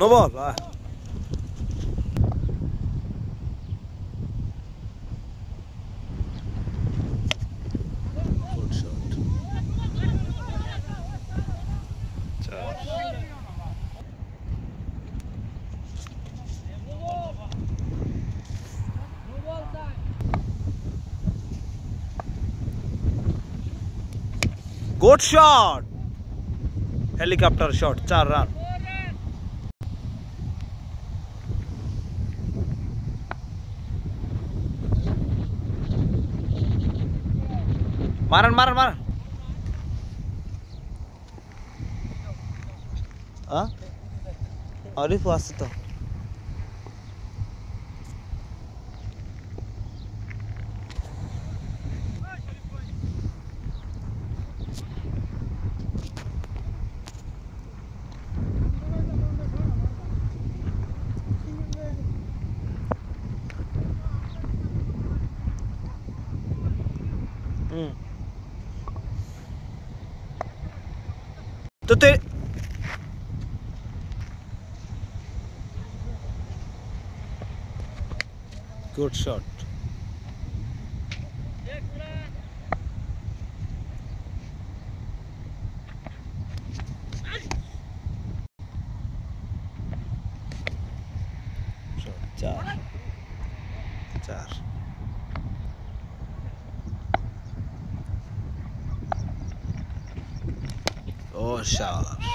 No ball. Good shot. Good shot. Helicopter shot. 4 run. Maran. Huh? Arif was to. तो good shot. चार Oh, शाबाश.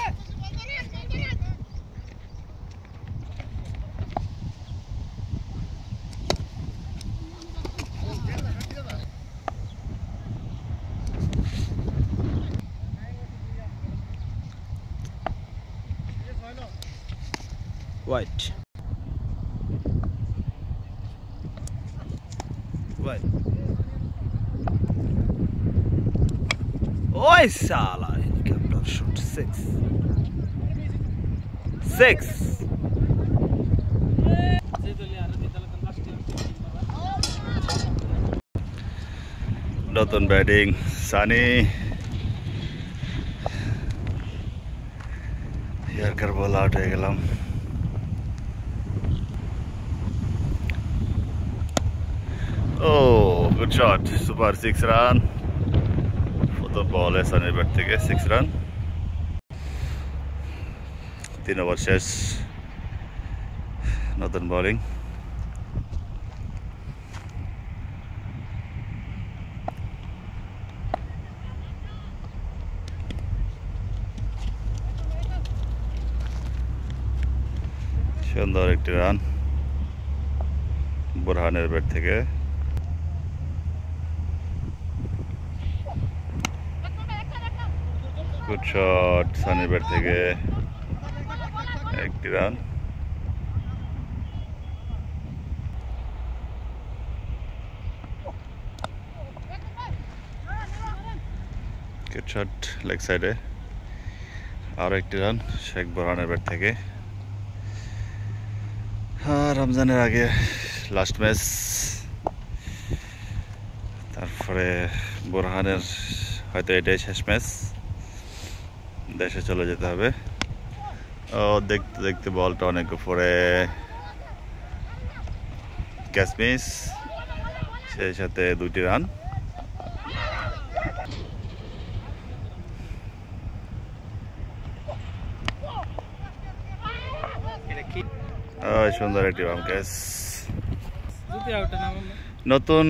White. Oh, साला. Helicopter shot. 6. নতুন batting Sunny yorker ball out হয়ে গেলাম ও good shot super 6 run প্রথম বলে সানির bat থেকে 6 রান 3 ওভার শেষ নতুন বোলিং সুন্দর একটি রান বুরহানের ব্যাট থেকে গুড শট সানির ব্যাট থেকে একটি রান গুড শট লেগ সাইডে আরো একটি রান শেখ বুরহানের ব্যাট থেকে রমজানের আগে লাস্ট ম্যাচ তারপরে বুরহানের হয়তো এটাই শেষ ম্যাচ দেশে চলে যেতে হবে ও দেখতে দেখতে বলটা অনেক উপরে ক্যাচ মিস সেই সাথে 2টি রান সুন্দর একটি বাম ক্যাচ নতুন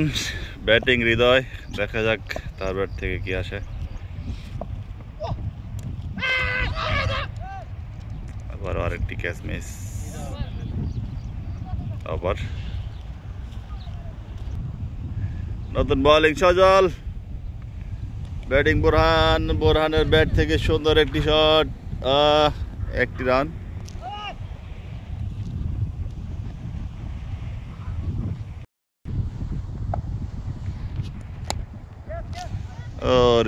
ব্যাটিং হৃদয় দেখা যাক তার ব্যাট থেকে কি আসে আবার আরেকটি ক্যাচ মিস আবার নতুন বোলিং সজল ব্যাটিং বুরহানের ব্যাট থেকে সুন্দর একটি শট একটি রান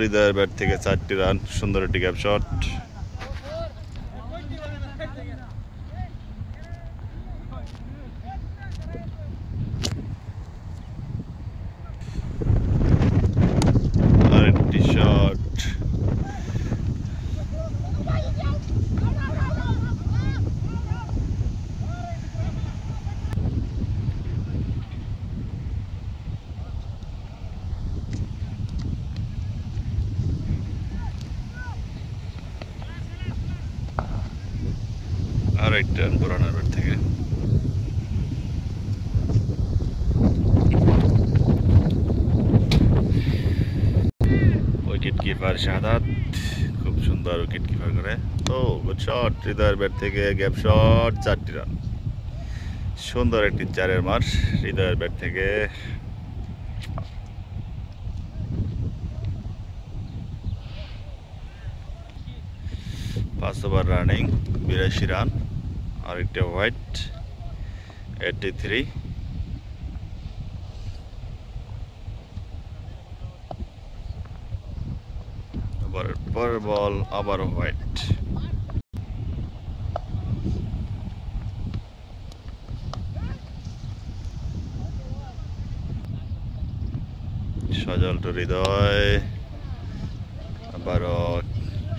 হৃদয়ের ব্যাট থেকে 4টি রান সুন্দর একটি গ্যাপ শট আরেকটি শট আর একটা রান বোরহানের ব্যাট থেকে। উইকেট কিপার শাহাদাত খুব সুন্দর উইকেট কিপার করে। ও গুড শট হৃদয়ের ব্যাট থেকে, গ্যাপ শট, 4টি রান। সুন্দর একটি 4-এর মার হৃদয়ের ব্যাট থেকে। 5 ওভার রানিং, 82 রান। আর একটা হোয়াইট, 83। পরের বল আবারও হোয়াইট। সজল টু হৃদয়, আবারও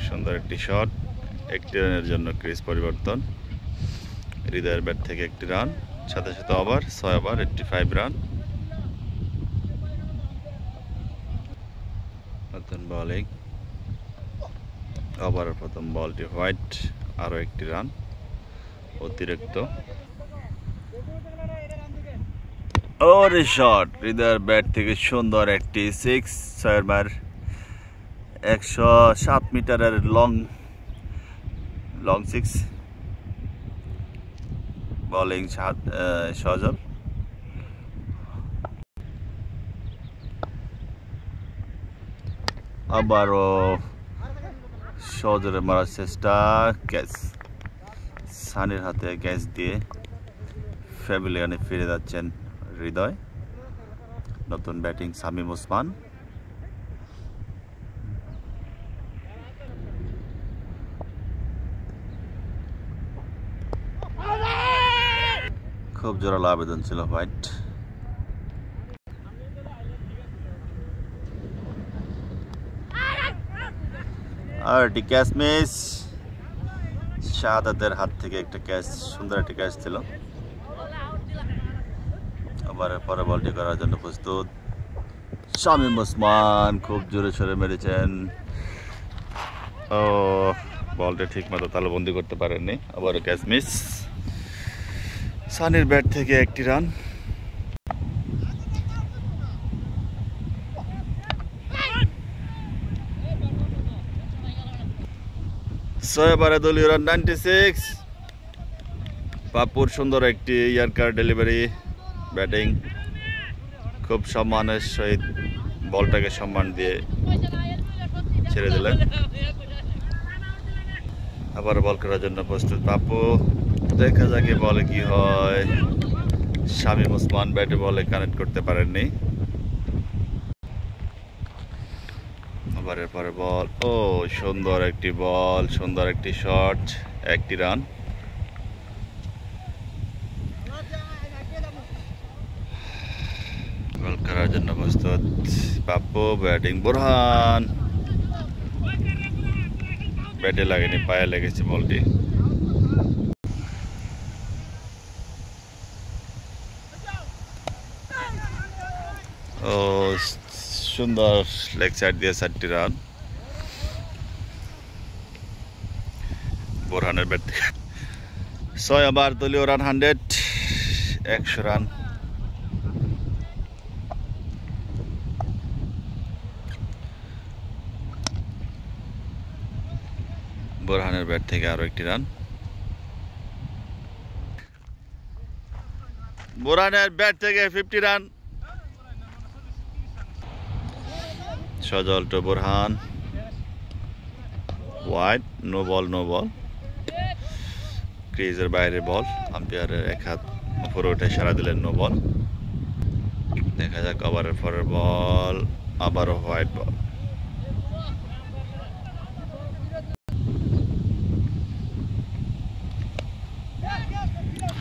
সুন্দর একটি শট। 1টি রানের জন্য ক্রিজ পরিবর্তন। হৃদয়ের ব্যাট থেকে 1টি রান, সাথে সাথে ওভার 6 ওভার, 85 রান। নতুন বোলিং, ওভারের প্রথম বলটি হোয়াইট, আরও 1টি রান অতিরিক্ত। ওরে শট হৃদয়ের ব্যাট থেকে সুন্দর একটি 6 বার, 107 মিটারের লং 6 বোলিং সজল। আবারও সজলে মারার চেষ্টা, ক্যাচ। সানির হাতে ক্যাচ দিয়ে প্যাভিলিয়নে ফিরে যাচ্ছেন হৃদয়। নতুন ব্যাটিং শামীম ওসমান। খুব জোরালো আবেদন ছিল হোয়াইট। আর একটি ক্যাচ মিস, শাহাদাতের হাত থেকে একটা ক্যাচ, সুন্দর একটি ক্যাচ ছিল। আবার পরে বলটি করার জন্য প্রস্তুত শামীম ওসমান, খুব জোরে সরে মেরেছেন। ও বলটা ঠিক মতো তালুবন্দি করতে পারেননি, আবারও ক্যাচ মিস। সানির ব্যাট থেকে 1টি রান। ছয় ওভারে দলীয় রান 96। পাপুর সুন্দর একটি ইয়ার্কার ডেলিভারি, ব্যাটিং খুব সম্মানের সহিত বলটাকে সম্মান দিয়ে ছেড়ে দিলেন। আবার বল করার জন্য প্রস্তুত পাপু, দেখা যাকে বলে কি হয়। শামীম ওসমান ব্যাটে বলে কানেক্ট করতে পারেননি। ওভারের পরে বল, ও সুন্দর একটি বল, সুন্দর একটি শট, 1টি রান। বল করার জন্য প্রস্তুত পাপ্পু, ব্যাটিং বোরহান। ব্যাটে লাগেনি, পায়ে লেগেছে বলটি। ও সুন্দর লেগ সাইড দিয়ে 4টি রান। বোরহানের ব্যাট থেকে 6 ওভার দলীয় রান 100, 100 রান। বোরহানের ব্যাট থেকে আরো 1টি রান। বোরহানের ব্যাট থেকে 50 run. Sajal to Borhan, wide, no ball, no ball. ক্রিজের বাইরে বল, আম্পায়ারের 1 হাত উপরে উঠে সারা দিলেন নো বল। দেখা যাক ওভারের পরের বল, আবারও হোয়াইট বল।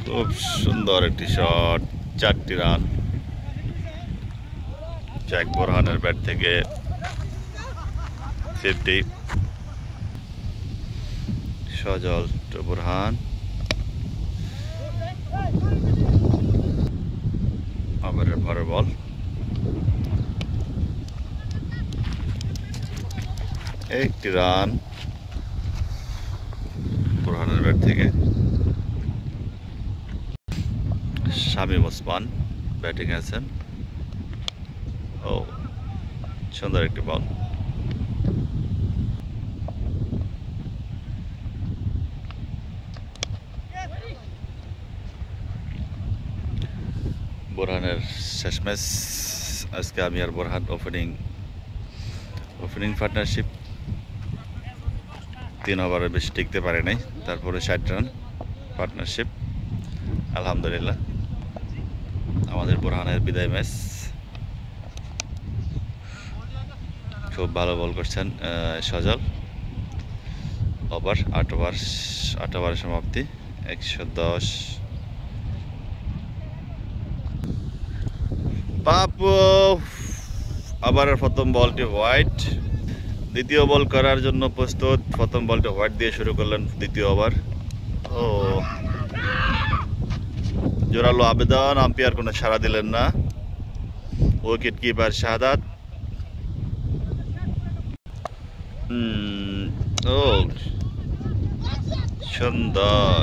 খুব সুন্দর একটি শট, 4টি রান। জ্যাক বোরহানের ব্যাট থেকে 50। সজল টু বোরহান, ওভারের পরের বল, 1টি রান বোরহানের ব্যাট থেকে। শামীম ওসমান ব্যাটিং আছেন। ও সুন্দর একটি বল। বোরহানের শেষ ম্যাচ আজকে। আমি আর বোরহান ওপেনিং পার্টনারশিপ 3 ওভারের বেশি টিকতে পারে নাই, তারপরে 60 রান পার্টনারশিপ। আলহামদুলিল্লাহ আমাদের বোরহানের বিদায় ম্যাচ। খুব ভালো বল করছেন সজল। ওভার 8 ওভারের সমাপ্তি 110। পাপু আবারের প্রথম বলটি হোয়াইট। দ্বিতীয় বল করার জন্য প্রস্তুত। প্রথম বলটি হোয়াইট দিয়ে শুরু করলেন দ্বিতীয় ওভার। ও জোরালো আবেদন, আম্পায়ার কোনো সাড়া দিলেন না। উইকেট কিপার শাহাদাত। ও সুন্দর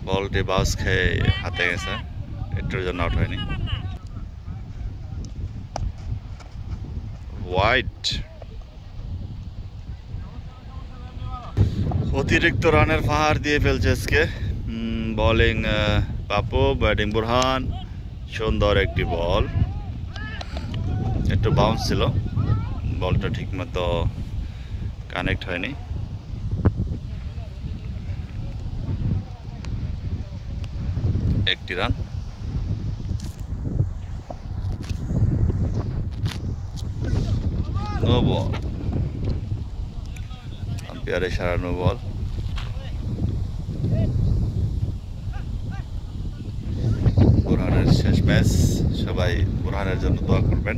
বলটি বাউন্স খেয়ে হাতে গেছে, একটুর জন্য আউট হয়নি। হোয়াইট অতিরিক্ত রানের পাহাড় দিয়ে ফেলছে আজকে। Bowling Papu, batting Borhan. সুন্দর একটি বল, একটু বাউন্স ছিল, বলটা ঠিক মতো কানেক্ট হয়নি। একটি রান। নো বল, আম্পায়ারে সারানো বল। বোরহানের শেষ ম্যাচ, সবাই বোরহানের জন্য দোয়া করবেন।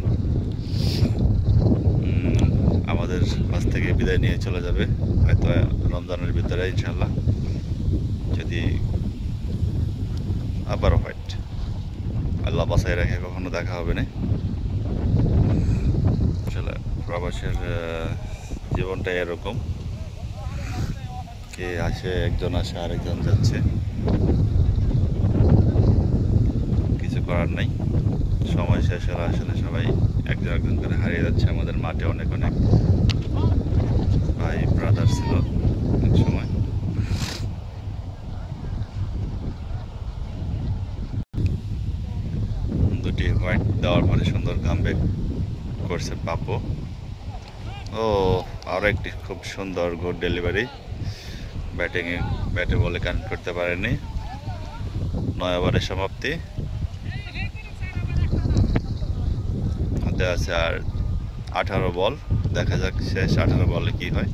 আমাদের কাছ থেকে বিদায় নিয়ে চলে যাবে হয়তো রমজানের ভিতরে ইনশাল্লাহ, যদি আবারও হোয়াইট আল্লাহ বাসায় রেখে কখনো দেখা হবে না। আসলে প্রবাসের জীবনটা এরকম, কে আসে, একজন আসে আরেকজন যাচ্ছে, কিছু করার নাই। সময় শেষ হলে আসলে সবাই একজন একজন করে হারিয়ে যাচ্ছে। আমাদের মাঠে অনেক ভাই ব্রাদার ছিল এক সময়। দুটি হোয়াইট দেওয়ার পরে সুন্দর কামব্যাক করছে পাপু। ও আরও একটি খুব সুন্দর গুড ডেলিভারি। ব্যাটে বলে কানেক্ট করতে পারেনি। 9 ওভারের সমাপ্তি। হাতে আছে আর 18 বল। দেখা যাক শেষ 18 বলে কি হয়।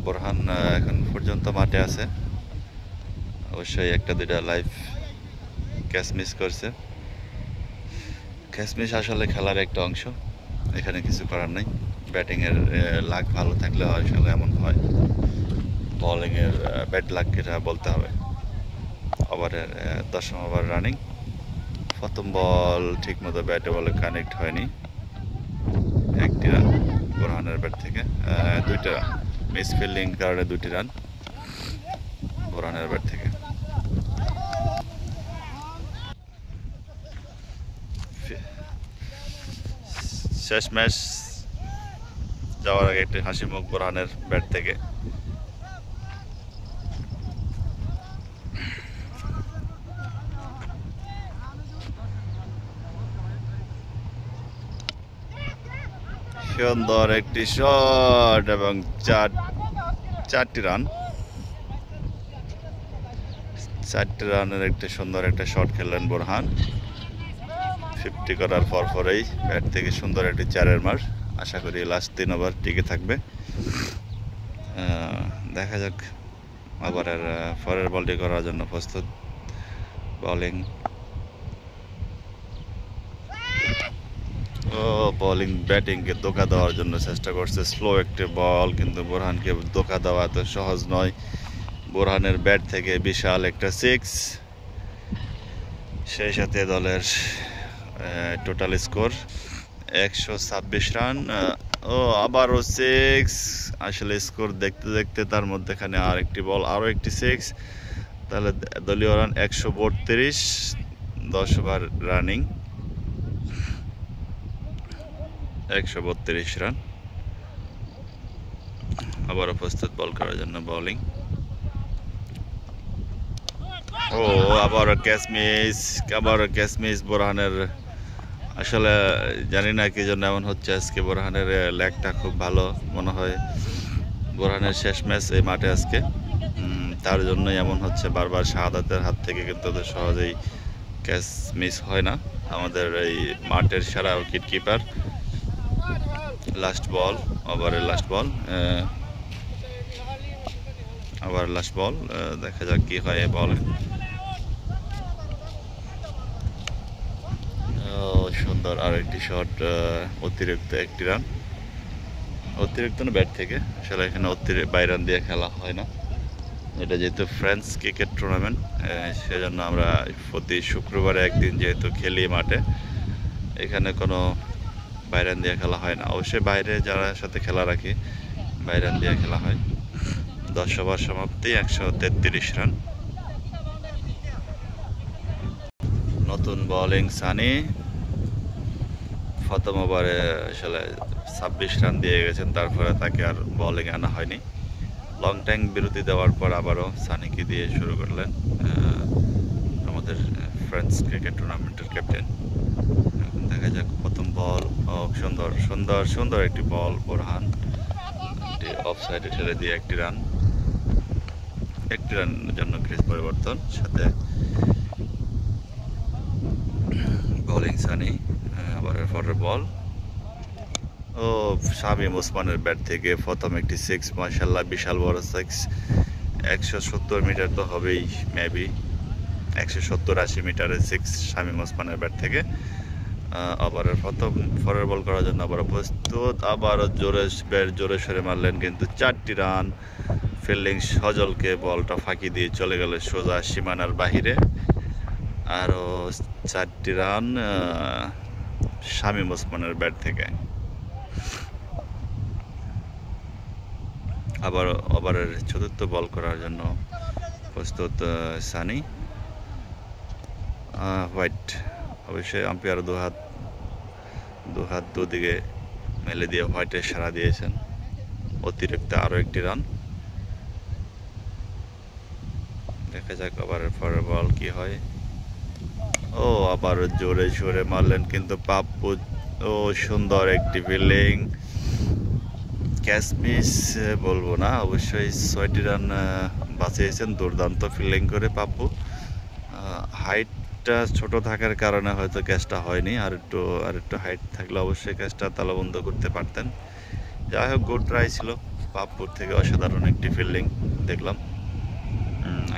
বোরহান এখন পর্যন্ত মাঠে আছে, অবশ্যই একটা দুইটা লাইভ ক্যাচ মিস করছে। ক্যাচ মিস আসলে খেলার একটা অংশ, এখানে কিছু করার নেই। ব্যাটিংয়ের লাক ভালো থাকলে আসলে এমন হয়, বোলিংয়ের ব্যাড লাক এটা বলতে হবে। ওভারের 10ম ওভার রানিং। প্রথম বল ঠিক মতো ব্যাটে বলে কানেক্ট হয়নি। একটি রান বোরহানের ব্যাট থেকে, 2টা রান মিস ফিল্ডিং কারণে 2টি রান বোরহানের ব্যাট থেকে। শেষ ম্যাচ যাওয়ার আগে একটি হাসি মুখ বোরহানের ব্যাট থেকে। সুন্দর একটি শট এবং 4টি রান। 4টি রানের একটি সুন্দর একটা শট খেললেন বোরহান। 50 করার পরেই ব্যাট থেকে সুন্দর একটি 4-এর মার। আশা করি লাস্ট 3 ওভার টিকে থাকবে। দেখা যাক আবারের পরের বলটি করার জন্য প্রস্তুত। বোলিং বোলিং ব্যাটিংকে ধোঁকা দেওয়ার জন্য চেষ্টা করছে। স্লো একটি বল, কিন্তু বোরহানকে ধোঁকা দেওয়া এত সহজ নয়। বোরহানের ব্যাট থেকে বিশাল একটা 6, সেই সাথে দলের টোটাল স্কোর 126 রান। ও আবারও 6। আসলে স্কোর দেখতে দেখতে তার মধ্যেখানে আরেকটি বল, আরও একটি 6। তাহলে দলীয় রান 132, 10 ওভার রানিং, 132 রান। আবারও প্রস্তুত বল করার জন্য বোলিং। ও আবারও ক্যাচ মিস বোরহানের। আসলে জানি না কি জন্য এমন হচ্ছে আজকে। বোরহানের লেগটা খুব ভালো মনে হয়। বোরহানের শেষ ম্যাচ এই মাঠে আজকে, তার জন্যই এমন হচ্ছে। বারবার শাহাদাতের হাত থেকে কিন্তু সহজেই ক্যাচ মিস হয় না। আমাদের এই মাঠের সেরা উইকেট কিপার। লাস্ট বল, ওভারের লাস্ট বল, আবার লাস্ট বল। দেখা যাক কি হয় এই বলে। সুন্দর আর একটি শট, অতিরিক্ত একটি রান। অতিরিক্ত না, ব্যাট থেকে। আসলে এখানে বাইরে রান দিয়ে খেলা হয় না। এটা যেহেতু ফ্রেঞ্চ ক্রিকেট টুর্নামেন্ট, সেজন্য আমরা প্রতি শুক্রবারে একদিন যেহেতু খেলি মাঠে, এখানে কোনো বাইরে রান দিয়ে খেলা হয় না। অবশ্যই বাইরে যারা সাথে খেলা রাখি বাইরে রান দিয়ে খেলা হয়। 10 ওভার সমাপ্তি, 133 রান। নতুন বোলিং সানি। প্রথম ওভারে আসলে 26 রান দিয়ে গেছেন, তারপরে তাকে আর বোলিং আনা হয়নি। লং টাইম বিরতি দেওয়ার পর আবারও সানিকে দিয়ে শুরু করলেন আমাদের ফ্রেঞ্চ ক্রিকেট টুর্নামেন্টের ক্যাপ্টেন। এখন দেখা যাক প্রথম বল। সুন্দর সুন্দর সুন্দর একটি বল। বোরহান অফ সাইডে ঠেলে দিয়ে একটি রানের জন্য ক্রিজ পরিবর্তন। সাথে বোলিং সানি। আবার পরের বল। ও শামীম ওসমানের ব্যাট থেকে প্রথম একটি 6, মাশাআল্লাহ বিশাল বড় 6। 170 মিটার তো হবেই, মেবি 170-80 মিটারের 6 শামীম ওসমানের ব্যাট থেকে। আবার প্রথম পরের বল করার জন্য আবার প্রস্তুত। আবার জোরে সরে মারলেন, কিন্তু 4টি রান। ফিল্ডিং সজলকে বলটা ফাঁকি দিয়ে চলে গেল সোজা সীমানার বাহিরে। আরও 4টি রান শামীম ওসমানের ব্যাট থেকে। আবার ওভারের চতুর্থ বল করার জন্য প্রস্তুত সানি। হোয়াইট। অবশ্যই আম্পায়ার দুহাত দুদিকে মেলে দিয়ে হোয়াইটের সাড়া দিয়েছেন। অতিরিক্ত আরও একটি রান। দেখা যাক ওভারের পরের বল কি হয়। ও আবার জোরে সোরে মারলেন, কিন্তু পাপ্পু। ও সুন্দর একটি ফিল্ডিং। ক্যাচ মিস বলবো না, অবশ্যই 6টি রান বাঁচিয়েছেন দুর্দান্ত ফিল্ডিং করে পাপ্পু। হাইটটা ছোট থাকার কারণে হয়তো ক্যাচটা হয়নি। আর একটু হাইট থাকলে অবশ্যই ক্যাচটা তালাবন্ধ করতে পারতেন। যাই হোক, গুড ট্রাই ছিল পাপ্পুর থেকে। অসাধারণ একটি ফিল্ডিং দেখলাম।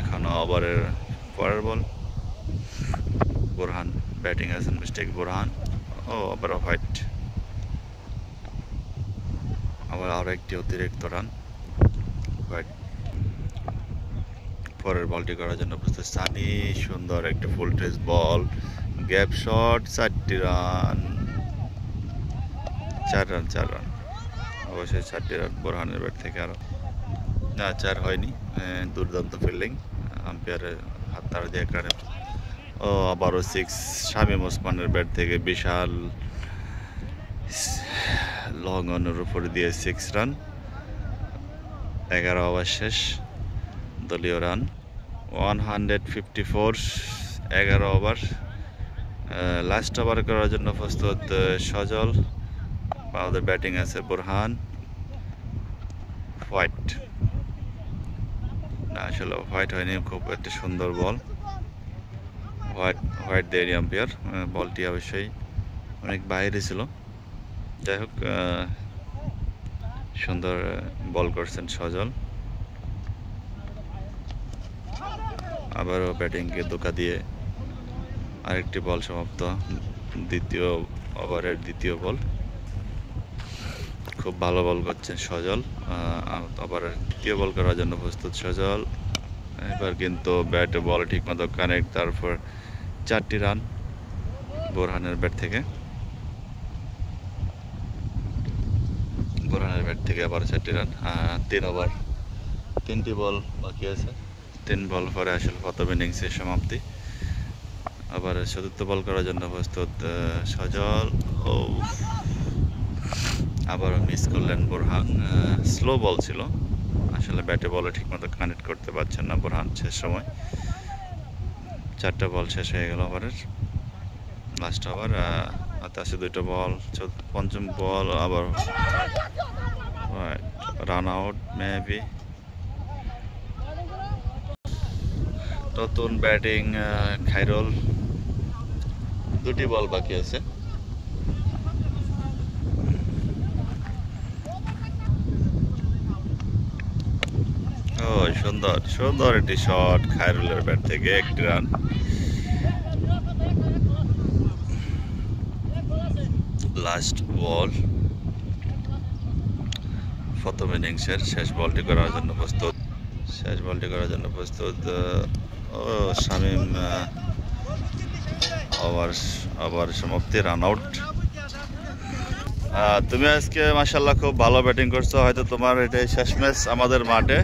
এখন ওভারের পরের বল। বোরহান ব্যাটিং আছেন, মিস্টেক বোরহান। ও আবার হোয়াইট। আবার আরও একটি অতিরিক্ত রান। হোয়াইট। পরের বলটি করার জন্য প্রস্তুত সানি। সুন্দর একটি ফুল ট্রেস বল, গ্যাপ শট। 4টি রান, 4 রান। অবশ্যই 4টি রান বোরহানের ব্যাট থেকে। আরও না, 4 হয়নি। দুর্দান্ত ফিল্ডিং, আম্পায়ারের হাত তাড়া দিয়ে 1 রানে। ও আবারও 6 শামীম ওসমানের ব্যাট থেকে। বিশাল লং অনের উপরে দিয়ে 6 রান। 11 ওভার শেষ। দলীয় রান 154, 11 ওভার। লাস্ট ওভার করার জন্য প্রস্তুত সজল। আমাদের ব্যাটিং আছে বোরহান। হোয়াইট। না, আসলে হোয়াইট হয়নি। খুব একটা সুন্দর বল। হোয়াইট দেয়নি আম্পায়ার। বলটি অবশ্যই অনেক বাইরে ছিল। যাই হোক, সুন্দর বল করছেন সজল। আবারও ব্যাটিংকে ধোঁকা দিয়ে আরেকটি বল সমাপ্ত। দ্বিতীয় ওভারের দ্বিতীয় বল। খুব ভালো বল করছেন সজল। আবার দ্বিতীয় বল করার জন্য প্রস্তুত সজল। এবার কিন্তু ব্যাট বল ঠিকমতো কানেক্ট। তারপর 4টি রান বোরহানের ব্যাট থেকে। আবার 4টি রান। 3 ওভার, 3টি বল বাকি আছে। 3 বল পরে আসলে প্রথম ইনিংসের সমাপ্তি। আবার চতুর্থ বল করার জন্য প্রস্তুত সজল। ও আবার মিস করলেন বোরহান। স্লো বল ছিল, আসলে ব্যাটে বলে ঠিকমতো কানেক্ট করতে পারছেন না বোরহান। শেষ সময় 4টা বল শেষ হয়ে গেল ওভারের। লাস্ট ওভার হাতে আছে 2টা বল। পঞ্চম বল আবার রান আউট মেবি। নতুন ব্যাটিং খাইরুল। 2টি বল বাকি আছে। ও সুন্দর সুন্দর একটি শট খাইরুলের ব্যাট থেকে, 1টি রান। লাস্ট বল প্রথম ইনিংসের শেষ বলটি করার জন্য প্রস্তুত। ও শামীম আবার সমাপ্তি, রান আউট। তুমি আজকে মাশাআল্লাহ খুব ভালো ব্যাটিং করছো। হয়তো তোমার এটাই শেষ ম্যাচ আমাদের মাঠে।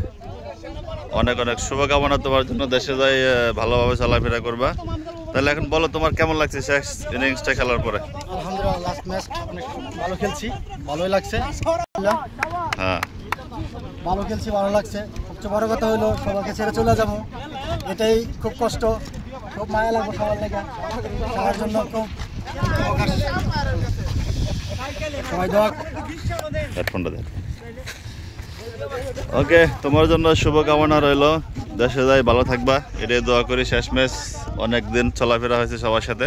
অনেক অনেক শুভকামনা তোমার জন্য। দেশে যাই ভালোভাবে চলাফেরা করবা। তাহলে এখন বলো তোমার কেমন লাগছে শেষ ইনিংসটা খেলার পরে? আলহামদুলিল্লাহ, লাস্ট ম্যাচ অনেক ভালো খেলছি, ভালোই লাগছে। হ্যাঁ, ভালো খেলছি, ভালো লাগছে। সবচেয়ে বড় কথা হলো সবাইকে ছেড়ে চলে যাবো, এটাই খুব কষ্ট, খুব মায়া লাগবে সবার লেগে। সবার জন্য খুব সবাই দোয়া। হেডফোনটা দেখ। ওকে, তোমার জন্য শুভকামনা রইলো। দেশে যাই ভালো থাকবা, এটাই দোয়া করি। শেষ ম্যাচ, অনেক দিন চলাফেরা হয়েছে সবার সাথে।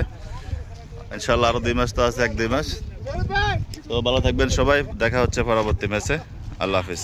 ইনশাল্লাহ আরো 2 ম্যাচ তো আছে, 1-2 ম্যাচ। তো ভালো থাকবেন সবাই, দেখা হচ্ছে পরবর্তী ম্যাচে। আল্লাহ হাফিজ।